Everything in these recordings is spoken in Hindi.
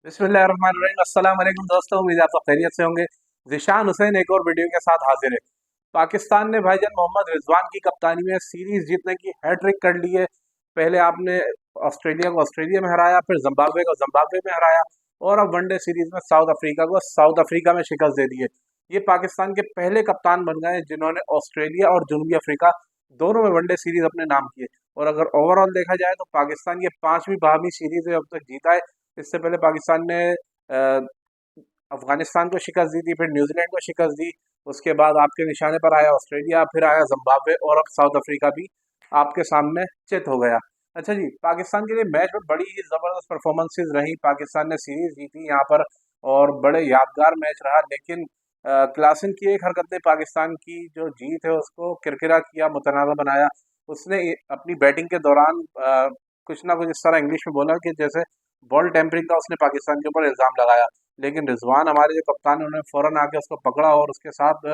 बिस्मिल्लाहिर्रहमानिर्रहीम। अस्सलाम वालेकुम दोस्तों, उम्मीद है आप सब खैरियत से होंगे। ज़िशान हुसैन एक और वीडियो के साथ हाजिर है। पाकिस्तान ने भाईजान मोहम्मद रिजवान की कप्तानी में सीरीज जीतने की हैट्रिक कर ली है। पहले आपने ऑस्ट्रेलिया को ऑस्ट्रेलिया में हराया, फिर जिम्बाब्वे को जिम्बाब्वे में हराया और अब वनडे सीरीज में साउथ अफ्रीका को साउथ अफ्रीका में शिकस्त दे दी है। ये पाकिस्तान के पहले कप्तान बन गए हैं जिन्होंने ऑस्ट्रेलिया और जनूबी अफ्रीका दोनों में वनडे सीरीज अपने नाम किए। और अगर ओवरऑल देखा जाए तो पाकिस्तान ये पांचवी बाहमी सीरीज है अब तक जीता है। इससे पहले पाकिस्तान ने अफगानिस्तान को शिकस्त दी थी, फिर न्यूजीलैंड को शिकस्त दी। उसके बाद आपके निशाने पर आया ऑस्ट्रेलिया, फिर आया जिम्बाब्वे और अब साउथ अफ्रीका भी आपके सामने चित हो गया। अच्छा जी, पाकिस्तान के लिए मैच में बड़ी ही जबरदस्त परफॉर्मेंसेज रही। पाकिस्तान ने सीरीज जीती यहाँ पर और बड़े यादगार मैच रहा। लेकिन क्लासन की एक हरकत ने पाकिस्तान की जो जीत है उसको किरकिरा किया, मुतनाज़ा बनाया। उसने अपनी बैटिंग के दौरान कुछ ना कुछ इस तरह इंग्लिश में बोला कि जैसे बॉल टेम्परिंग का उसने पाकिस्तान के ऊपर इल्ज़ाम लगाया। लेकिन रिजवान हमारे जो कप्तान है उन्होंने फ़ौरन आके उसको पकड़ा और उसके साथ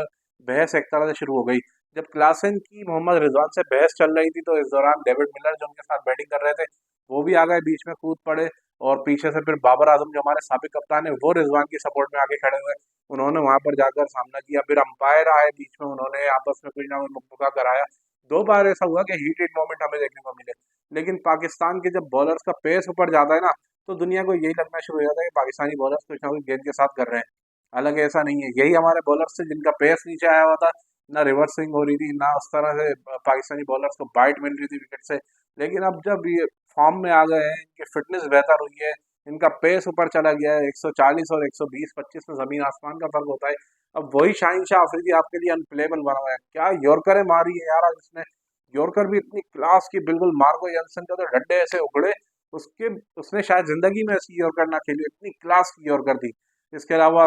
बहस एक तरह से शुरू हो गई। जब क्लासन की मोहम्मद रिजवान से बहस चल रही थी तो इस दौरान डेविड मिलर जो उनके साथ बैटिंग कर रहे थे वो भी आ गए, बीच में कूद पड़े। और पीछे से फिर बाबर आजम जो हमारे साबिक कप्तान है वो रिजवान की सपोर्ट में आगे खड़े हुए। उन्होंने वहां पर जाकर सामना किया। फिर अंपायर आए बीच में, उन्होंने आपस में कुछ ना कुछ मुक्का कराया। दो बार ऐसा हुआ कि हीटेड मोमेंट हमें देखने को मिले। लेकिन पाकिस्तान के जब बॉलर्स का पेस ऊपर जाता है ना तो दुनिया को यही लगना शुरू हो जाता है कि पाकिस्तानी बॉलर्स कुछ ना कुछ गेंद के साथ कर रहे हैं। हालांकि ऐसा नहीं है, यही हमारे बॉलर्स थे जिनका पेस नीचे आया हुआ था। ना रिवर्स स्विंग हो रही थी, ना उस तरह से पाकिस्तानी बॉलर्स को बाइट मिल रही थी विकेट से। लेकिन अब जब ये फॉर्म में आ गए हैं, इनकी फिटनेस बेहतर हुई है, इनका पेस ऊपर चला गया है, 140 और 120-25 में जमीन आसमान का फर्क होता है। अब वही शाहिन शाह अफरीदी आपके लिए अनप्लेबल बना हुआ है। क्या यॉर्करें मारी है यार आज उसने। यॉर्कर भी इतनी क्लास की, बिल्कुल मार्को यंसन का तो डंडे ऐसे उखड़े। उसके उसने शायद जिंदगी में ऐसी यॉर्कर ना खेली, इतनी क्लास की यॉर्कर थी। इसके अलावा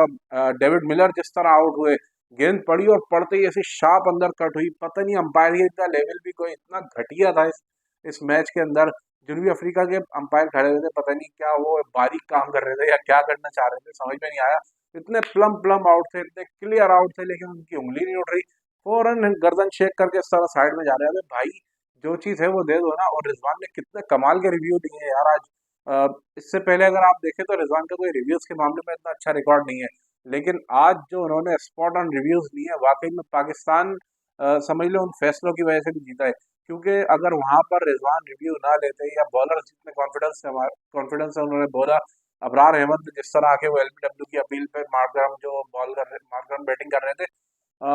डेविड मिलर जिस तरह आउट हुए, गेंद पड़ी और पड़ते ही ऐसी शार्प अंदर कट हुई। पता नहीं अंपायर का लेवल भी कोई इतना घटिया था इस मैच के अंदर। जनूबी अफ्रीका के अंपायर खड़े हुए थे, पता नहीं क्या वो बारीक काम कर रहे थे या क्या करना चाह रहे थे, समझ में नहीं आया। इतने प्लम प्लम आउट थे, इतने क्लियर आउट थे, लेकिन उनकी उंगली नहीं उठ रही। फौरन गर्दन शेक करके इस तरह साइड में जा रहे थे। भाई जो चीज़ है वो दे दो ना। और रिजवान ने कितने कमाल के रिव्यू दिए हैं यार आज। इससे पहले अगर आप देखें तो रिजवान का कोई रिव्यूज के मामले में इतना अच्छा रिकॉर्ड नहीं है। लेकिन आज जो उन्होंने स्पॉट ऑन रिव्यूज दिए हैं, वाकई में पाकिस्तान समझ लो उन फैसलों की वजह से भी जीता है। क्योंकि अगर वहां पर रिजवान रिव्यू ना लेते या बॉलर जितने कॉन्फिडेंस से उन्होंने बोला। अबरार अहमद ने जिस तरह आके वो एलबीडब्ल्यू की अपील पे मार्करम जो बॉल कर रहे मार्करम बैटिंग कर रहे थे,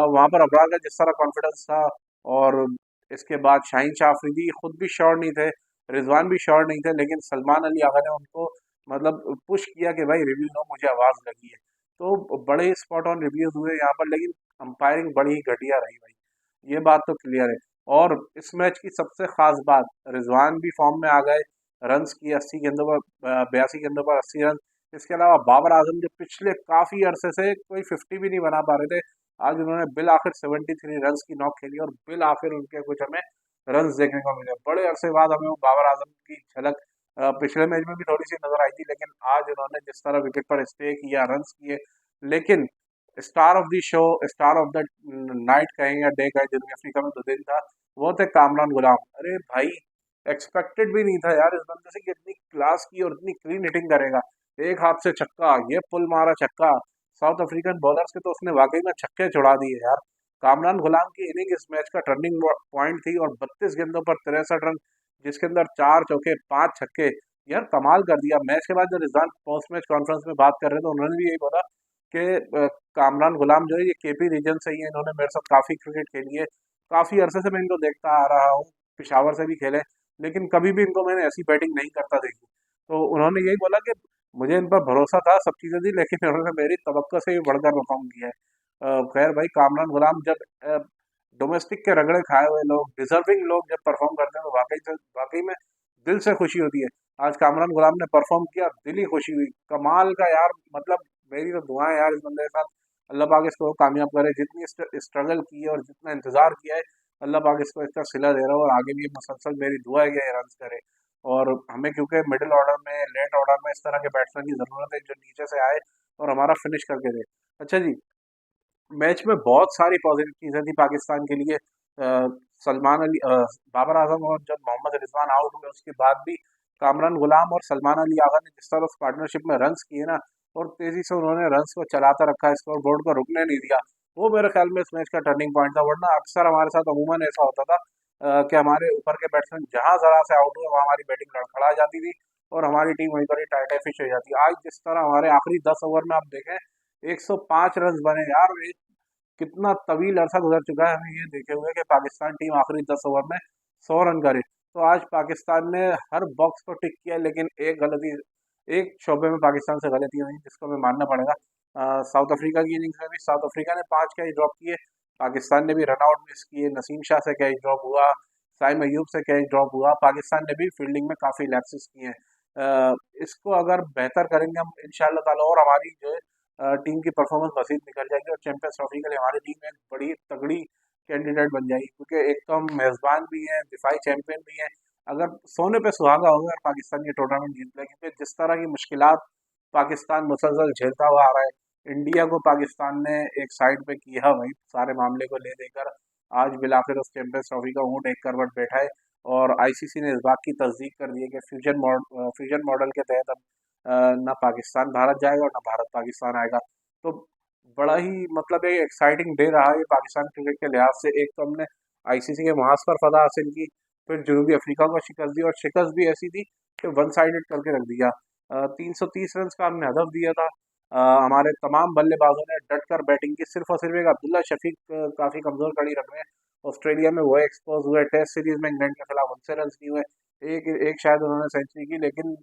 वहां पर अबरार का जिस तरह कॉन्फिडेंस था। और इसके बाद शाहीन शाह अफरीदी खुद भी श्योर नहीं थे, रिजवान भी श्योर नहीं थे, लेकिन सलमान अली आगा ने उनको मतलब पुश किया कि भाई रिव्यू लो, मुझे आवाज़ लगी है। तो बड़े ही स्पॉट ऑन रिव्यूज हुए यहाँ पर, लेकिन अंपायरिंग बड़ी ही घटिया रही भाई, ये बात तो क्लियर है। और इस मैच की सबसे खास बात, रिजवान भी फॉर्म में आ गए। रन्स की 80 गेंदों पर 82 गेंदों पर 80 रन। इसके अलावा बाबर आजम जो पिछले काफ़ी अरसे से कोई 50 भी नहीं बना पा रहे थे, आज उन्होंने बिल आखिर 73 रन्स की नॉक खेली और बिल आखिर उनके कुछ हमें रन्स देखने को मिले। बड़े अरसे बाद हमें वो बाबर आजम की झलक पिछले मैच में भी थोड़ी सी नजर आई थी, लेकिन आज उन्होंने जिस तरह विकेट पर स्टे किया, रन्स किए। लेकिन star of the show, star of the night कहें या डे कहें, जनूबी अफ्रीका में 2 दिन था, वो थे कामरान गुलाम। अरे भाई, एक्सपेक्टेड भी नहीं था यार इस बंदे से कि इतनी क्लास की और इतनी क्लीन हिटिंग करेगा। एक हाथ से छक्का, ये पुल मारा छक्का। साउथ अफ्रीकन बॉलर्स के तो उसने वाकई में छक्के छुड़ा दिए यार। कामरान गुलाम की इनिंग इस मैच का टर्निंग पॉइंट थी। और 32 गेंदों पर 63 रन, जिसके अंदर 4 चौके 5 छक्के, यार कमाल कर दिया। मैच के बाद जब रिजवान पोस्ट मैच कॉन्फ्रेंस में बात कर रहे थे, उन्होंने भी यही बोला कि कामरान गुलाम जो है ये केपी रीजन से ही है, इन्होंने मेरे साथ काफ़ी क्रिकेट खेली है, काफ़ी अरसे से मैं इनको देखता आ रहा हूँ, पिशावर से भी खेले, लेकिन कभी भी इनको मैंने ऐसी बैटिंग नहीं करता देखी। तो उन्होंने यही बोला कि मुझे इन पर भरोसा था, सब चीज़ें थी, लेकिन इन्होंने मेरी तवक्को से भी बढ़कर परफॉर्म किया है। खैर भाई, कामरान गुलाम जब डोमेस्टिक के रगड़े खाए हुए लोग, डिजर्विंग लोग जब परफॉर्म करते हैं तो वाकई में दिल से खुशी होती है। आज कामरान गुलाम ने परफॉर्म किया, दिल ही खुशी हुई, कमाल का यार। मतलब मेरी तो दुआएं यार इस बंदे के साथ, अल्लाह पाक इसको कामयाब करे। जितनी स्ट्रगल की है और जितना इंतजार किया है, अल्लाह पाक इसको इसका सिला दे रहा है। और आगे भी मुसलसल मेरी दुआ है कि ये रन करे। और हमें क्योंकि मिडिल ऑर्डर में, लेट ऑर्डर में इस तरह के बैट्समैन की ज़रूरत है जो नीचे से आए और हमारा फिनिश करके दे। अच्छा जी, मैच में बहुत सारी पॉजिटिव चीज़ें थी पाकिस्तान के लिए। सलमान अली, बाबर आजम और जब मोहम्मद रिजवान आउट हुए उसके बाद भी कामरान गुलाम और सलमान अली आगा ने जिस तरह उस पार्टनरशिप में रन्स किए ना, और तेजी से उन्होंने रन्स को चलाता रखा, स्कोर बोर्ड को रुकने नहीं दिया, वो मेरे ख्याल में इस मैच का टर्निंग पॉइंट था। वरना अक्सर हमारे साथ अमूमन ऐसा होता था कि हमारे ऊपर के बैट्समैन जहां जरा से आउट हुए वहां हमारी बैटिंग लड़खड़ा जाती थी और हमारी टीम वहीं पर ही टाइट फिश हो जाती। आज जिस तरह हमारे आखिरी 10 ओवर में आप देखें 105 रन बने यार, कितना तवील अरसा गुजर चुका है हमें ये देखे हुए कि पाकिस्तान टीम आखिरी 10 ओवर में 100 रन करे। तो आज पाकिस्तान ने हर बॉक्स को टिक किया, लेकिन एक गलती, एक शोबे में पाकिस्तान से गलती हुई जिसको हमें मानना पड़ेगा। साउथ अफ्रीका की इनिंग्स में भी साउथ अफ्रीका ने 5 कैच ड्रॉप किए, पाकिस्तान ने भी रनआउट मिस किए, नसीम शाह से कैच ड्रॉप हुआ, साइम अयूब से कैच ड्रॉप हुआ, पाकिस्तान ने भी फील्डिंग में काफ़ी लैप्सेस किए हैं। इसको अगर बेहतर करेंगे हम इंशाल्लाह ताला, और हमारी जो है टीम की परफॉर्मेंस मज़ीद निकल जाएगी और चैंपियंस ट्रॉफी के लिए हमारी टीम एक बड़ी तगड़ी कैंडिडेट बन जाएगी, क्योंकि एक तो हम मेज़बान भी हैं, दिफाई चैंपियन भी हैं। अगर सोने पे सुहागा होगा अगर पाकिस्तान ये टूर्नामेंट जीत ले, क्योंकि जिस तरह की मुश्किलात पाकिस्तान मुसलसल झेलता हुआ आ रहा है, इंडिया को पाकिस्तान ने एक साइड पे किया वही सारे मामले को ले देकर आज बिलाखिर उस चैंपियंस ट्रॉफी का ऊँट एक करवट बैठा है। और आईसीसी ने इस बात की तस्दीक कर दी है कि फ्यूजन मॉडल के तहत अब ना पाकिस्तान भारत जाएगा और ना भारत पाकिस्तान आएगा। तो बड़ा ही मतलब एक एक्साइटिंग डे रहा है ये पाकिस्तान क्रिकेट के लिहाज से। एक तो हमने आईसीसी के मुहाज पर फतह हासिल की, फिर जनूबी अफ्रीका को शिकस्त दी, और शिकस्त भी ऐसी दी कि वन साइडेड करके रख दिया। 330 रन का हमने हदफ दिया था। हमारे तमाम बल्लेबाजों ने डट कर बैटिंग की, सिर्फ और सिर्फ एक अब्दुल्ला शफीक काफ़ी कमज़ोर कड़ी रख रहे हैं। ऑस्ट्रेलिया में वो एक्सपोज हुए, टेस्ट सीरीज में इंग्लैंड के खिलाफ उनसे रन नहीं हुए, एक एक शायद उन्होंने सेंचुरी की, लेकिन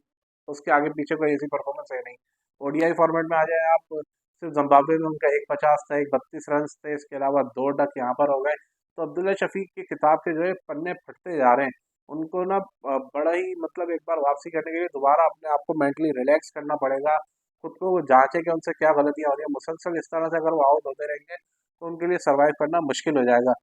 उसके आगे पीछे कोई ऐसी परफॉर्मेंस है नहीं। ओडीआई फॉर्मेट में आ जाए आप, सिर्फ जिम्बाब्वे में उनका 150 था, 132 रन थे, इसके अलावा 2 डक यहाँ पर हो गए। तो अब्दुल्ला शफीक की किताब के जो है पन्ने फटते जा रहे हैं। उनको ना बड़ा ही मतलब एक बार वापसी करने के लिए दोबारा अपने आप को मेंटली रिलैक्स करना पड़ेगा, खुद को वो जांचे कि उनसे क्या गलतियां हो रही है। मुसलसल इस तरह से अगर वो आउट होते रहेंगे तो उनके लिए सर्वाइव करना मुश्किल हो जाएगा।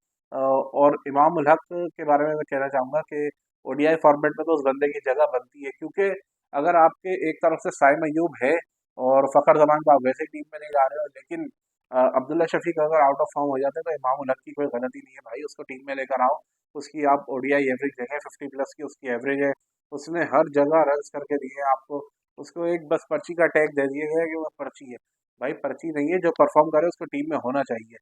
और इमाम उल हक के बारे में मैं कहना चाहूँगा कि ओडीआई फॉर्मेट में तो उस बंदे की जगह बनती है, क्योंकि अगर आपके एक तरफ से साइम अयूब है और फ़खर जमान को आप वैसे टीम में नहीं ला रहे हो, लेकिन अब्दुल्ला शफीक अगर आउट ऑफ फॉर्म हो जाते हैं तो इमाम उल हक की कोई गलती नहीं है भाई, उसको टीम में लेकर आओ। उसकी आप ओडीआई एवरेज देखें, 50+ की उसकी एवरेज है, उसने हर जगह रन्स करके दिए हैं आपको। उसको एक बस पर्ची का टैग दे दिया गया है कि वो पर्ची है। भाई पर्ची नहीं है, जो परफॉर्म करे उसको टीम में होना चाहिए।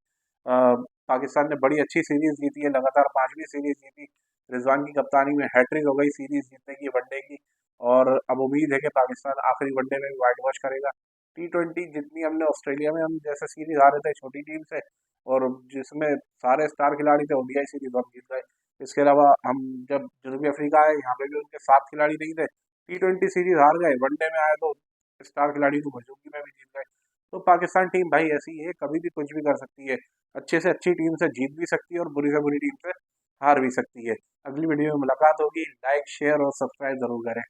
पाकिस्तान ने बड़ी अच्छी सीरीज जीती है, लगातार 5वीं सीरीज जीती, रिजवान की कप्तानी में हैट्रिक हो गई सीरीज जीतने की, वनडे की। और अब उम्मीद है कि पाकिस्तान आखिरी वनडे में भी वाइट वॉश करेगा। T20 जितनी हमने ऑस्ट्रेलिया में हम जैसे सीरीज हारे थे छोटी टीम से, और जिसमें सारे स्टार खिलाड़ी थे, ओडीआई सीरीज हम जीत गए। इसके अलावा हम जब जनूबी अफ्रीका आए यहाँ पे भी उनके 7 खिलाड़ी नहीं थे, T20 सीरीज हार गए, वनडे में आए तो स्टार खिलाड़ी को मौजूदगी में भी जीत गए। तो पाकिस्तान टीम भाई ऐसी है, कभी भी कुछ भी कर सकती है, अच्छे से अच्छी टीम से जीत भी सकती है और बुरी से बुरी टीम से हार भी सकती है। अगली वीडियो में मुलाकात होगी, लाइक शेयर और सब्सक्राइब जरूर करें।